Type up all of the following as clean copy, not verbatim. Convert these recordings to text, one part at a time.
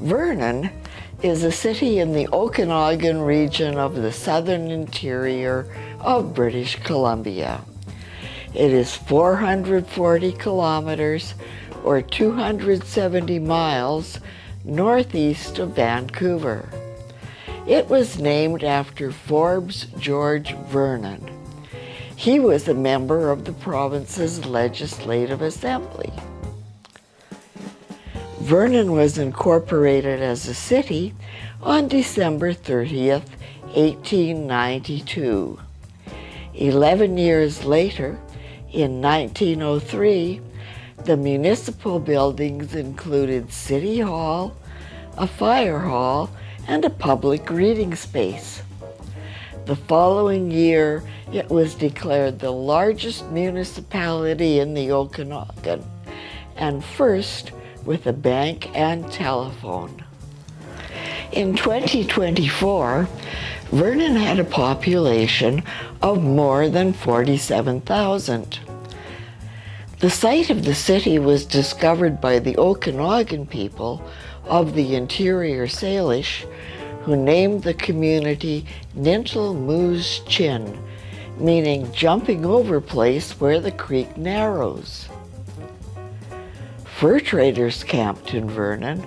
Vernon is a city in the Okanagan region of the southern interior of British Columbia. It is 440 kilometers or 270 miles northeast of Vancouver. It was named after Forbes George Vernon. He was a member of the province's Legislative Assembly. Vernon was incorporated as a city on December 30th, 1892. 11 years later, in 1903, the municipal buildings included City Hall, a fire hall, and a public reading space. The following year, it was declared the largest municipality in the Okanagan, and first with a bank and telephone. In 2024, Vernon had a population of more than 47,000. The site of the city was discovered by the Okanagan people of the Interior Salish, who named the community Nintle Moos Chin, meaning jumping over place where the creek narrows. Fur traders camped in Vernon,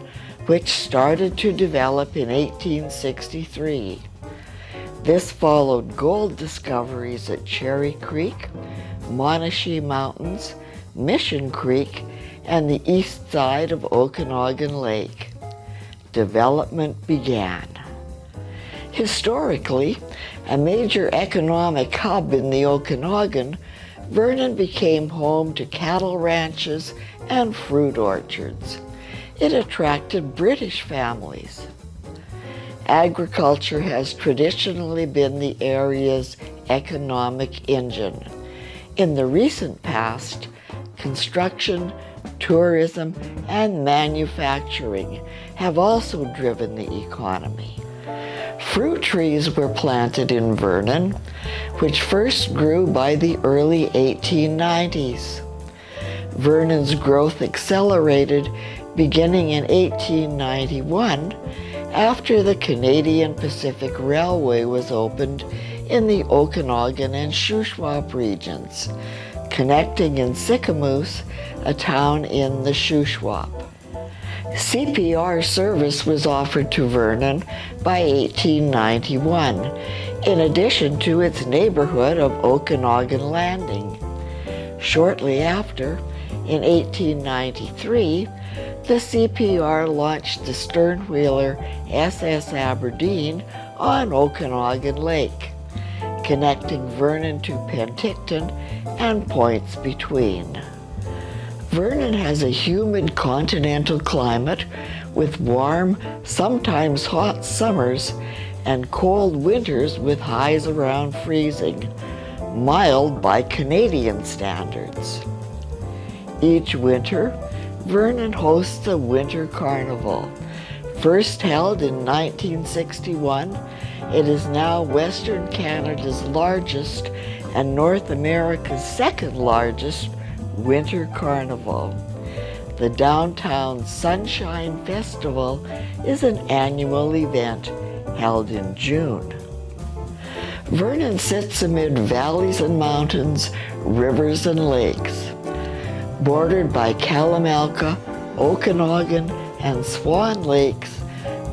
which started to develop in 1863. This followed gold discoveries at Cherry Creek, Monashee Mountains, Mission Creek, and the east side of Okanagan Lake. Development began. Historically, a major economic hub in the Okanagan, Vernon became home to cattle ranches and fruit orchards. It attracted British families. Agriculture has traditionally been the area's economic engine. In the recent past, construction, tourism, and manufacturing have also driven the economy. Fruit trees were planted in Vernon, which first grew by the early 1890s. Vernon's growth accelerated beginning in 1891 after the Canadian Pacific Railway was opened in the Okanagan and Shuswap regions, connecting in Sicamous, a town in the Shuswap. CPR service was offered to Vernon by 1891, in addition to its neighborhood of Okanagan Landing. Shortly after, in 1893, the CPR launched the sternwheeler SS Aberdeen on Okanagan Lake, connecting Vernon to Penticton and points between. Vernon has a humid continental climate with warm, sometimes hot summers and cold winters with highs around freezing, mild by Canadian standards. Each winter, Vernon hosts a winter carnival. First held in 1961, it is now Western Canada's largest and North America's second largest winter carnival. The Downtown Sunshine Festival is an annual event held in June. Vernon sits amid valleys and mountains, rivers and lakes. Bordered by Kalamalka, Okanagan, and Swan Lakes,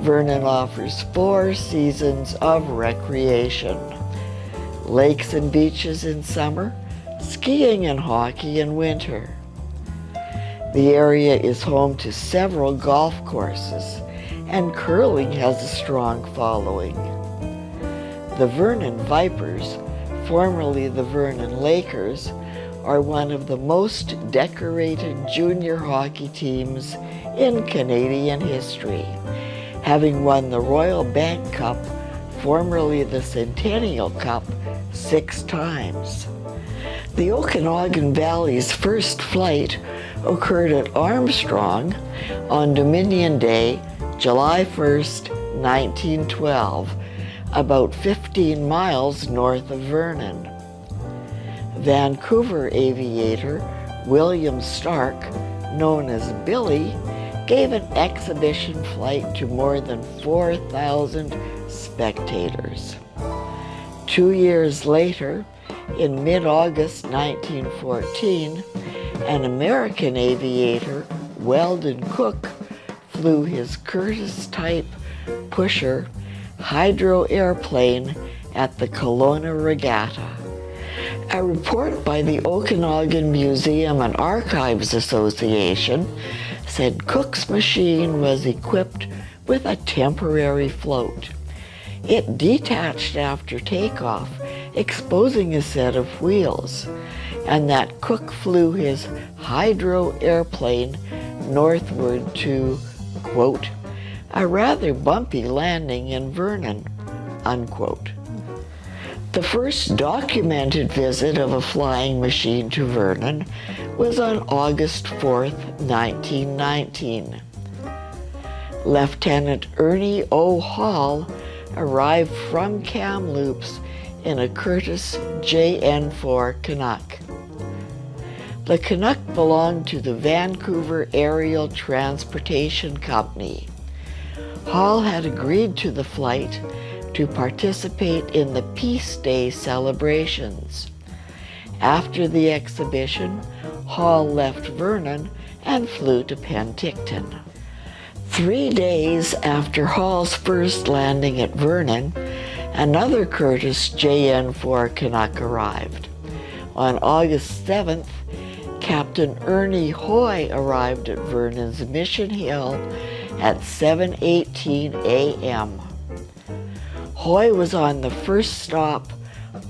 Vernon offers 4 seasons of recreation. Lakes and beaches in summer, skiing and hockey in winter. The area is home to several golf courses, and curling has a strong following. The Vernon Vipers, formerly the Vernon Lakers, are one of the most decorated junior hockey teams in Canadian history, having won the Royal Bank Cup, formerly the Centennial Cup, 6 times. The Okanagan Valley's first flight occurred at Armstrong on Dominion Day, July 1st, 1912, about 15 miles north of Vernon. Vancouver aviator William Stark, known as Billy, gave an exhibition flight to more than 4,000 spectators. 2 years later, in mid-August 1914, an American aviator, Weldon Cook, flew his Curtiss-type pusher hydro airplane at the Kelowna Regatta. A report by the Okanagan Museum and Archives Association said Cook's machine was equipped with a temporary float. It detached after takeoff, exposing a set of wheels, and that Cook flew his hydro airplane northward to, quote, a rather bumpy landing in Vernon, unquote. The first documented visit of a flying machine to Vernon was on August 4th, 1919. Lefftenant Ernie O. Hall arrived from Kamloops in a Curtiss JN-4 Canuck. The Canuck belonged to the Vancouver Aerial Transportation Company. Hall had agreed to the flight to participate in the Peace Day celebrations. After the exhibition, Hall left Vernon and flew to Penticton. 3 days after Hall's first landing at Vernon, another Curtiss JN-4 Canuck arrived. On August 7th, Captain Ernie Hoy arrived at Vernon's Mission Hill at 7:18 a.m. Hoy was on the first stop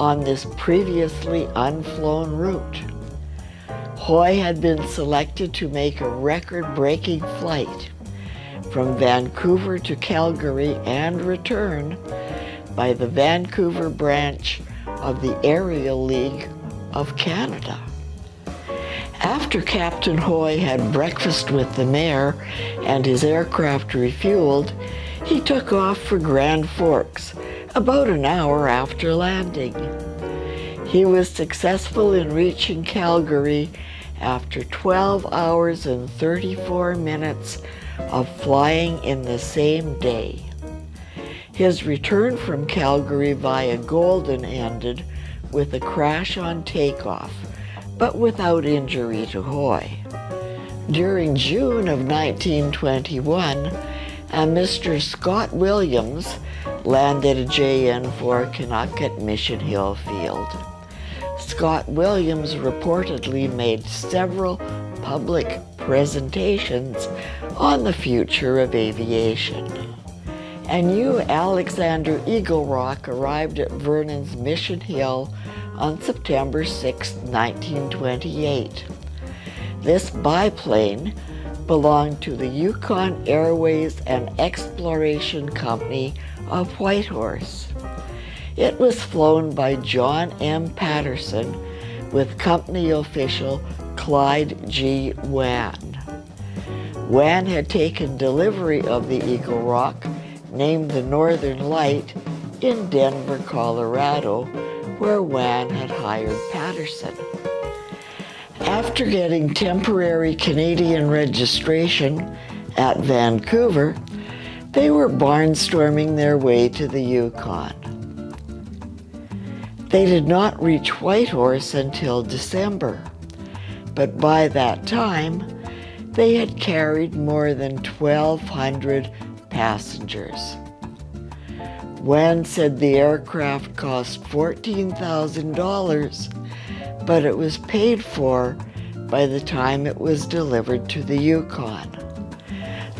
on this previously unflown route. Hoy had been selected to make a record-breaking flight from Vancouver to Calgary and return by the Vancouver branch of the Aerial League of Canada. After Captain Hoy had breakfast with the mayor and his aircraft refueled, he took off for Grand Forks about an hour after landing. He was successful in reaching Calgary after 12 hours and 34 minutes of flying in the same day. His return from Calgary via Golden ended with a crash on takeoff, but without injury to Hoy. During June of 1921, a Mr. Scott Williams landed a JN-4 Canuck at Mission Hill Field. Scott Williams reportedly made several public presentations on the future of aviation. And Alexander Eagle Rock arrived at Vernon's Mission Hill on September 6, 1928. This biplane belonged to the Yukon Airways and Exploration Company of Whitehorse. It was flown by John M. Patterson with company official Clyde G. Wan. Wan had taken delivery of the Eagle Rock, named the Northern Light, in Denver, Colorado, where Wan had hired Patterson. After getting temporary Canadian registration at Vancouver, they were barnstorming their way to the Yukon. They did not reach Whitehorse until December, but by that time, they had carried more than 1,200 passengers. Wan said the aircraft cost $14,000, but it was paid for by the time it was delivered to the Yukon.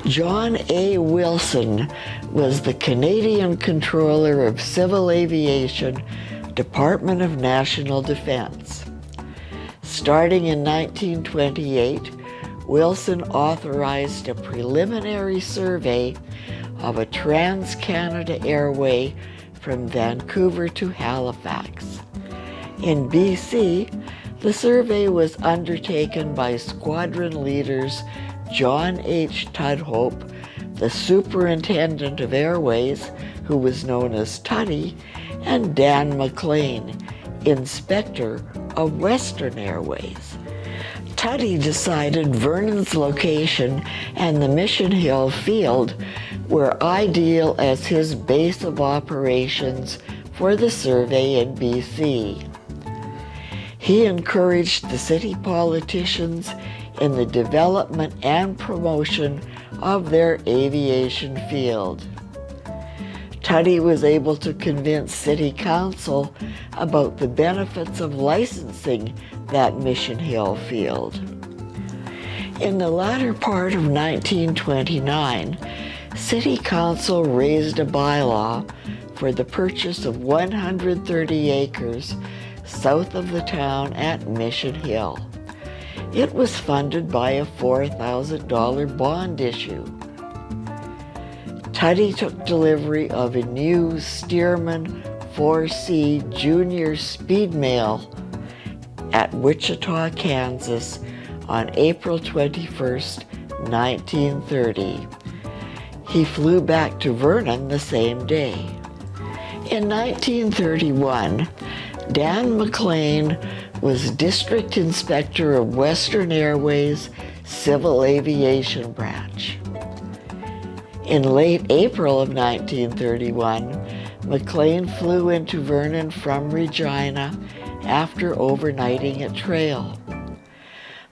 John A. Wilson was the Canadian Controller of Civil Aviation, Department of National Defense. Starting in 1928, Wilson authorized a preliminary survey of a Trans-Canada Airway from Vancouver to Halifax. In BC, the survey was undertaken by squadron leaders John H. Tudhope, the Superintendent of Airways, who was known as Tuddy, and Dan McLean, Inspector of Western Airways. Tuddy decided Vernon's location and the Mission Hill field were ideal as his base of operations for the survey in BC. He encouraged the city politicians in the development and promotion of their aviation field. Tuddy was able to convince City Council about the benefits of licensing that Mission Hill field. In the latter part of 1929, City Council raised a bylaw for the purchase of 130 acres south of the town at Mission Hill. It was funded by a $4,000 bond issue. Tuddy took delivery of a new Stearman 4C Junior Speed Mail at Wichita, Kansas on April 21st, 1930. He flew back to Vernon the same day. In 1931, Dan McLean was District Inspector of Western Airways Civil Aviation Branch. In late April of 1931, McLean flew into Vernon from Regina after overnighting at Trail.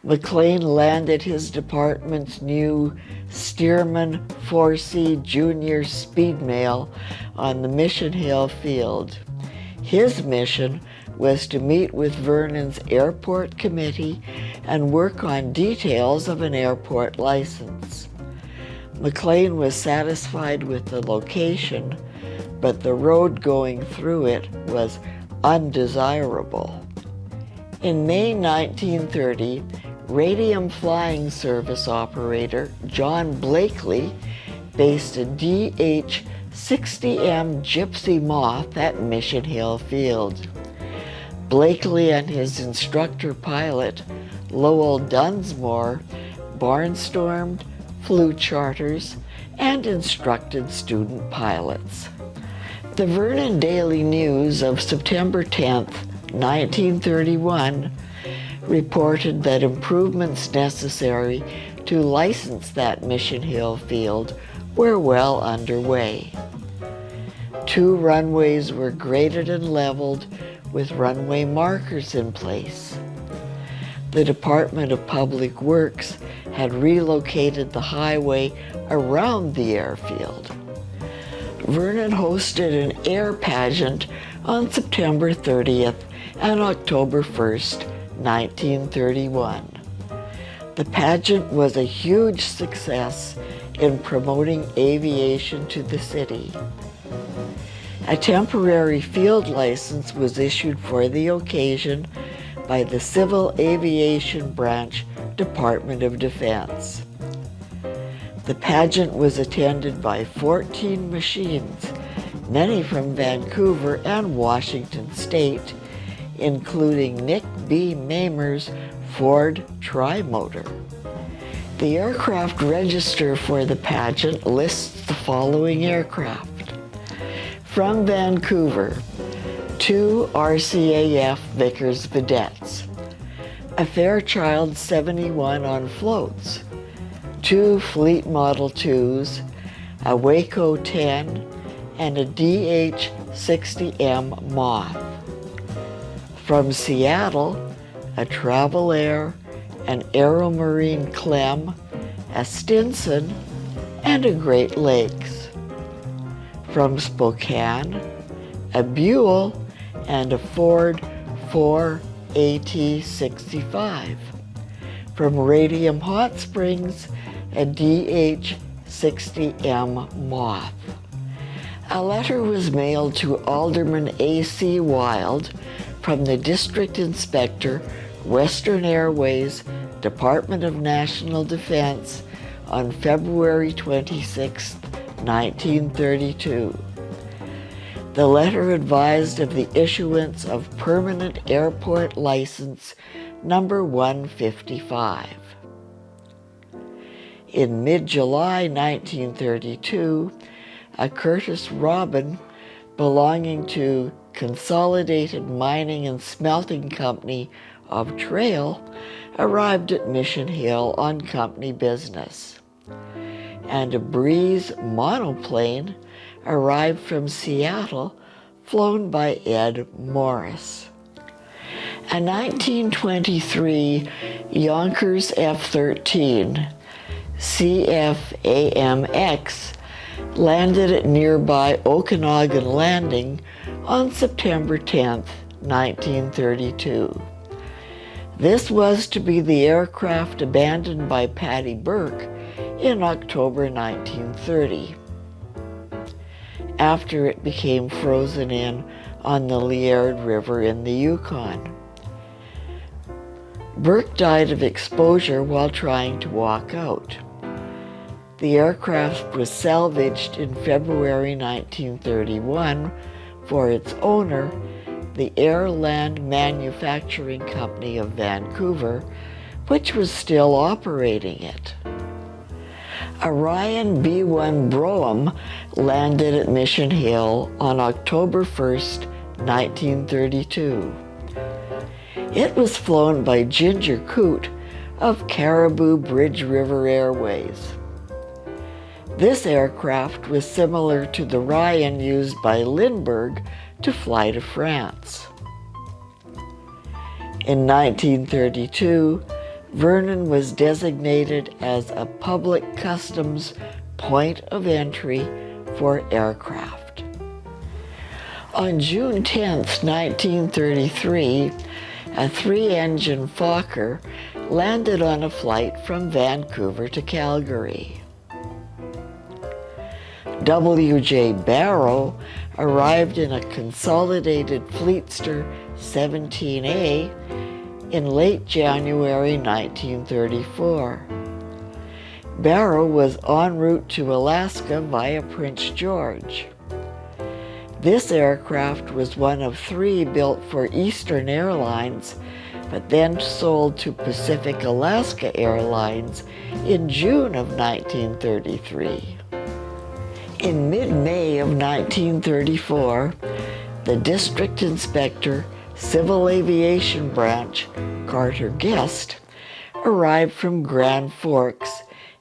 McLean landed his department's new Stearman 4C Junior Speed Mail on the Mission Hill field. His mission was to meet with Vernon's airport committee and work on details of an airport license. McLean was satisfied with the location, but the road going through it was undesirable. In May 1930, Radium Flying Service operator John Blakely based a DH-60M Gypsy Moth at Mission Hill Field. Blakely and his instructor pilot, Lowell Dunsmore, barnstormed, flew charters, and instructed student pilots. The Vernon Daily News of September 10, 1931, reported that improvements necessary to license that Mission Hill field were well underway. 2 runways were graded and leveled with runway markers in place. The Department of Public Works had relocated the highway around the airfield. Vernon hosted an air pageant on September 30th and October 1st, 1931. The pageant was a huge success in promoting aviation to the city. A temporary field license was issued for the occasion by the Civil Aviation Branch, Department of Defense. The pageant was attended by 14 machines, many from Vancouver and Washington State, including Nick B. Mamer's Ford Tri-Motor. The aircraft register for the pageant lists the following aircraft. From Vancouver, 2 RCAF Vickers Vedettes, a Fairchild 71 on floats, 2 Fleet Model 2s, a Waco 10, and a DH-60M Moth. From Seattle, a Travel Air, an Aeromarine Clem, a Stinson, and a Great Lakes. From Spokane, a Buell, and a Ford 4AT65. From Radium Hot Springs, a DH-60M Moth. A letter was mailed to Alderman A.C. Wild from the District Inspector, Western Airways, Department of National Defense on February 26, 1932. The letter advised of the issuance of Permanent Airport License number 155. In mid-July 1932, a Curtiss Robin belonging to Consolidated Mining and Smelting Company of Trail arrived at Mission Hill on company business. And a Breeze monoplane arrived from Seattle, flown by Ed Morris. A 1923 Yonkers F-13 CFAMX landed at nearby Okanagan Landing on September 10, 1932. This was to be the aircraft abandoned by Patty Burke in October 1930, after it became frozen in on the Liard River in the Yukon. Burke died of exposure while trying to walk out. The aircraft was salvaged in February 1931 for its owner, the Airland Manufacturing Company of Vancouver, which was still operating it. A Ryan B-1 Brougham landed at Mission Hill on October 1st, 1932. It was flown by Ginger Coote of Caribou Bridge River Airways. This aircraft was similar to the Ryan used by Lindbergh to fly to France. In 1932, Vernon was designated as a public customs point of entry for aircraft. On June 10, 1933, a 3-engine Fokker landed on a flight from Vancouver to Calgary. W.J. Barrow arrived in a consolidated Fleetster 17A in late January 1934. Barrow was en route to Alaska via Prince George. This aircraft was one of 3 built for Eastern Airlines, but then sold to Pacific Alaska Airlines in June of 1933. In mid-May of 1934, the District Inspector, Civil Aviation Branch, Carter Guest, arrived from Grand Forks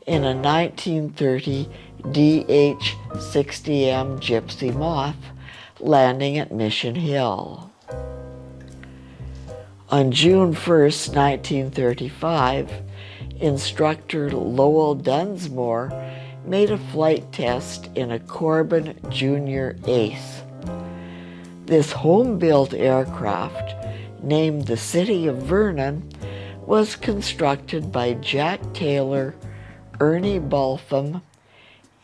in a 1930 DH-60M Gypsy Moth, landing at Mission Hill. On June 1, 1935, instructor Lowell Dunsmore made a flight test in a Corbin Junior Ace. This home-built aircraft, named the City of Vernon, was constructed by Jack Taylor, Ernie Balpham,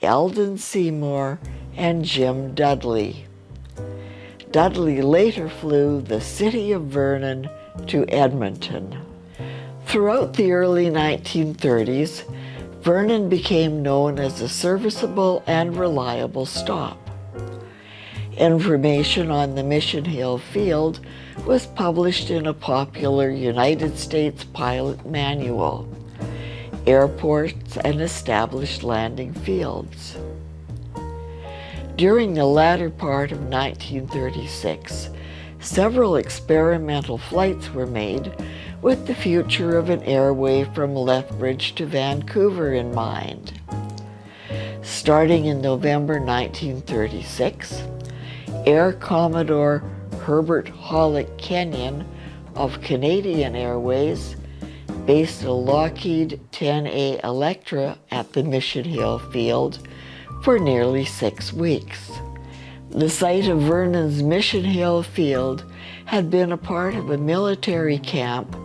Eldon Seymour, and Jim Dudley. Dudley later flew the City of Vernon to Edmonton. Throughout the early 1930s, Vernon became known as a serviceable and reliable stop. Information on the Mission Hill field was published in a popular United States pilot manual, Airports and Established Landing Fields. During the latter part of 1936, several experimental flights were made with the future of an airway from Lethbridge to Vancouver in mind. Starting in November 1936, Air Commodore Herbert Hollick Kenyon of Canadian Airways based a Lockheed 10A Electra at the Mission Hill field for nearly 6 weeks. The site of Vernon's Mission Hill field had been a part of a military camp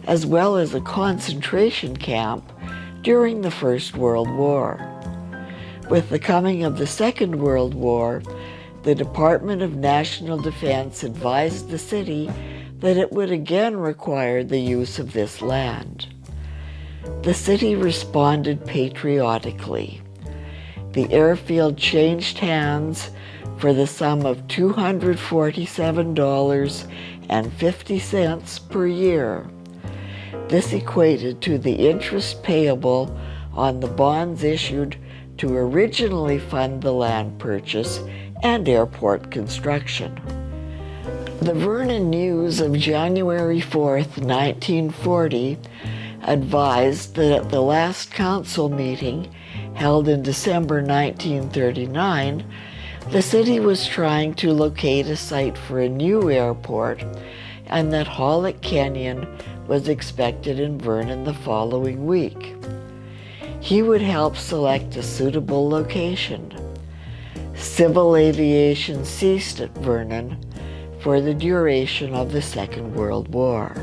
as well as a concentration camp during the First World War. With the coming of the Second World War, the Department of National Defense advised the city that it would again require the use of this land. The city responded patriotically. The airfield changed hands for the sum of $247.50 per year. This equated to the interest payable on the bonds issued to originally fund the land purchase and airport construction. The Vernon News of January 4th, 1940, advised that at the last council meeting, held in December 1939, the city was trying to locate a site for a new airport, and that Hallett Kenyon was expected in Vernon the following week. He would help select a suitable location. Civil aviation ceased at Vernon for the duration of the Second World War.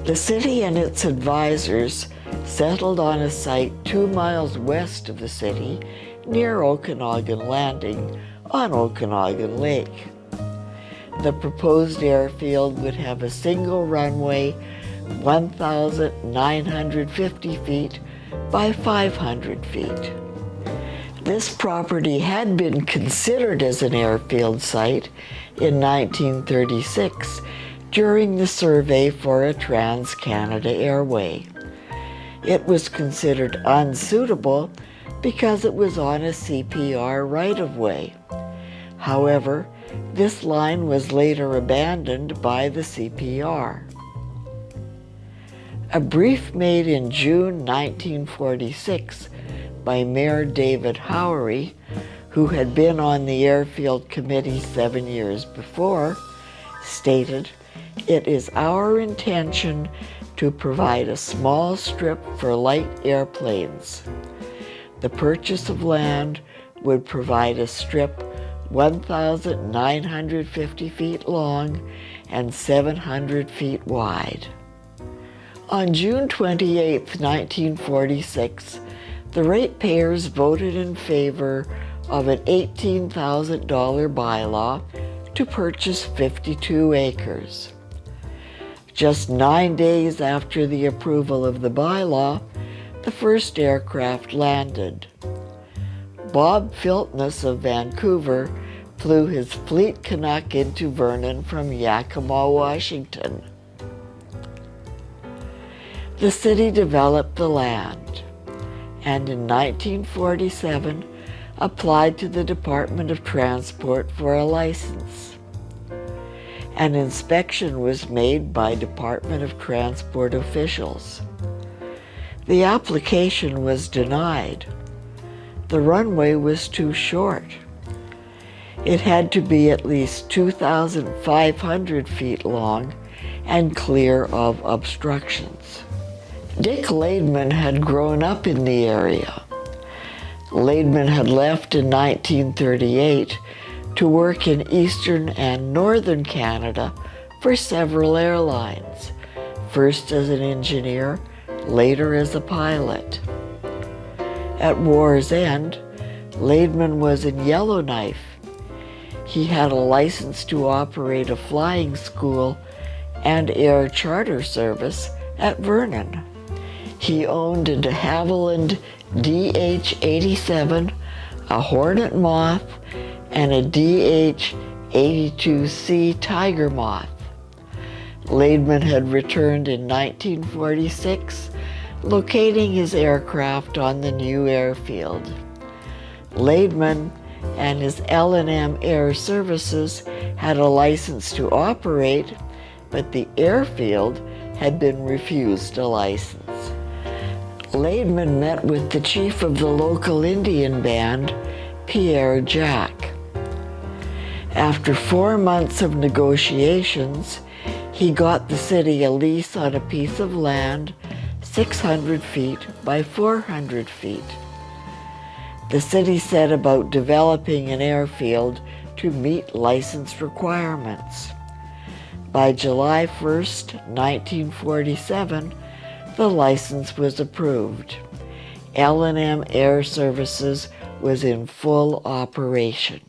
The city and its advisors settled on a site 2 miles west of the city near Okanagan Landing on Okanagan Lake. The proposed airfield would have a single runway 1,950 feet by 500 feet. This property had been considered as an airfield site in 1936 during the survey for a Trans-Canada Airway. It was considered unsuitable because it was on a CPR right-of-way. However, this line was later abandoned by the CPR. A brief made in June 1946 by Mayor David Howery, who had been on the Airfield Committee 7 years before, stated, "It is our intention to provide a small strip for light airplanes. The purchase of land would provide a strip 1,950 feet long and 700 feet wide." On June 28, 1946, the ratepayers voted in favor of an $18,000 bylaw to purchase 52 acres. Just 9 days after the approval of the bylaw, the first aircraft landed. Bob Filtness of Vancouver flew his Fleet Canuck into Vernon from Yakima, Washington. The city developed the land, and in 1947 applied to the Department of Transport for a license. An inspection was made by Department of Transport officials. The application was denied. The runway was too short. It had to be at least 2,500 feet long and clear of obstructions. Dick Laidman had grown up in the area. Laidman had left in 1938 to work in eastern and northern Canada for several airlines, first as an engineer, later as a pilot. At war's end, Laidman was in Yellowknife. He had a license to operate a flying school and air charter service at Vernon. He owned a de Havilland DH-87, a Hornet Moth, and a DH-82C Tiger Moth. Laidman had returned in 1946, locating his aircraft on the new airfield. Laidman and his L&M Air Services had a license to operate, but the airfield had been refused a license. Laidman met with the chief of the local Indian band, Pierre Jack. After 4 months of negotiations, he got the city a lease on a piece of land 600 feet by 400 feet. The city set about developing an airfield to meet license requirements. By July 1st, 1947, the license was approved. L&M Air Services was in full operation.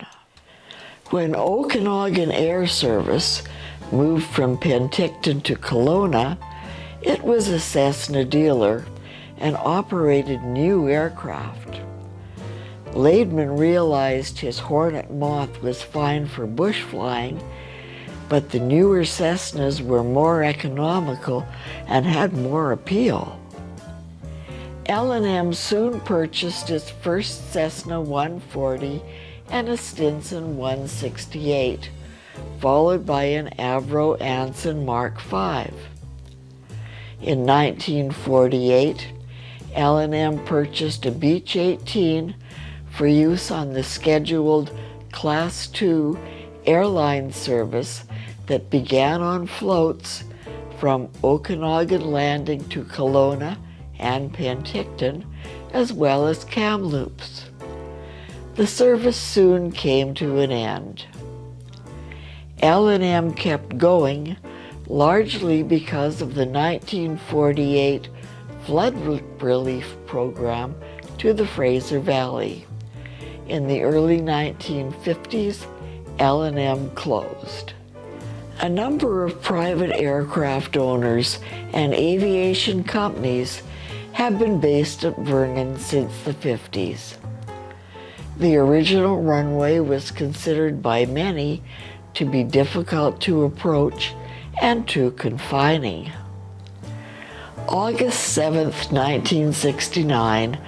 When Okanagan Air Service moved from Penticton to Kelowna, it was a Cessna dealer and operated new aircraft. Laidman realized his Hornet Moth was fine for bush flying, but the newer Cessnas were more economical and had more appeal. L&M soon purchased its first Cessna 140 and a Stinson 168 followed by an Avro Anson Mark V. In 1948, L&M purchased a Beech 18 for use on the scheduled Class II airline service that began on floats from Okanagan Landing to Kelowna and Penticton, as well as Kamloops. The service soon came to an end. L&M kept going largely because of the 1948 flood relief program to the Fraser Valley. In the early 1950s, L&M closed. A number of private aircraft owners and aviation companies have been based at Vernon since the 50s. The original runway was considered by many to be difficult to approach and too confining. August 7, 1969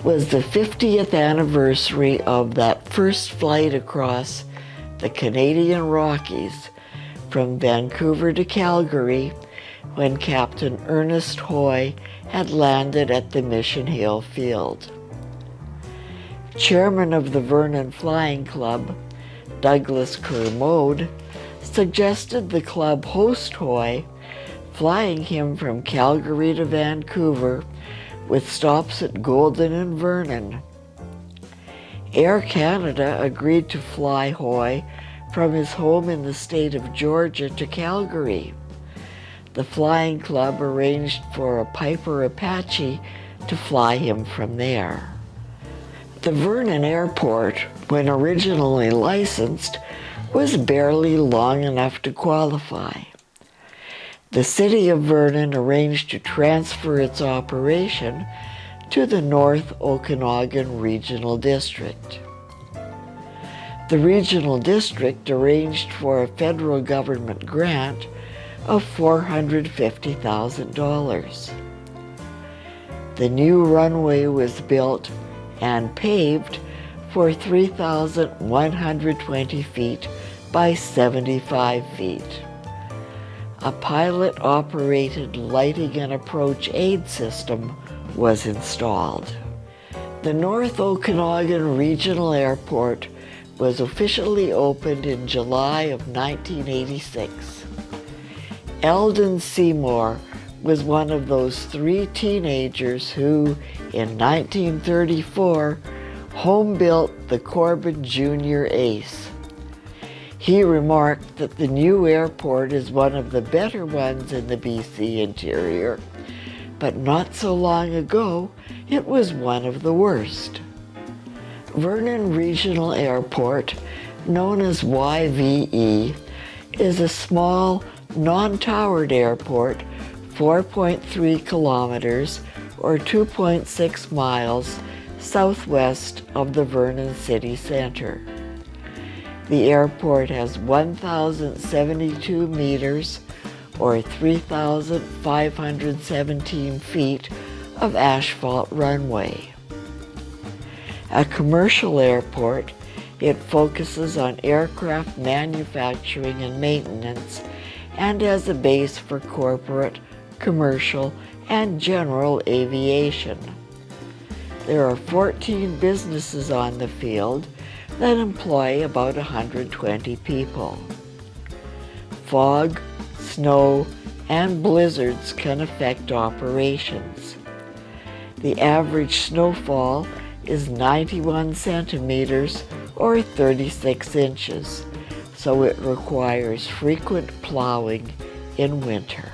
was the 50th anniversary of that first flight across the Canadian Rockies from Vancouver to Calgary, when Captain Ernest Hoy had landed at the Mission Hill Field. Chairman of the Vernon Flying Club, Douglas Kermode, suggested the club host Hoy, flying him from Calgary to Vancouver with stops at Golden and Vernon. Air Canada agreed to fly Hoy from his home in the state of Georgia to Calgary. The flying club arranged for a Piper Apache to fly him from there. The Vernon Airport, when originally licensed, was barely long enough to qualify. The city of Vernon arranged to transfer its operation to the North Okanagan Regional District. The regional district arranged for a federal government grant of $450,000. The new runway was built and paved for 3,120 feet by 75 feet. A pilot-operated lighting and approach aid system was installed. The North Okanagan Regional Airport was officially opened in July of 1986. Eldon Seymour was one of those three teenagers who, in 1934, home-built the Corbin Jr. Ace. He remarked that the new airport is one of the better ones in the BC interior, but not so long ago, it was one of the worst. Vernon Regional Airport, known as YVE, is a small, non-towered airport 4.3 kilometers or 2.6 miles southwest of the Vernon city center. The airport has 1,072 meters or 3,517 feet of asphalt runway. A commercial airport, it focuses on aircraft manufacturing and maintenance and as a base for corporate, commercial, and general aviation. There are 14 businesses on the field that employ about 120 people. Fog, snow, and blizzards can affect operations. The average snowfall is 91 centimeters or 36 inches, so it requires frequent plowing in winter.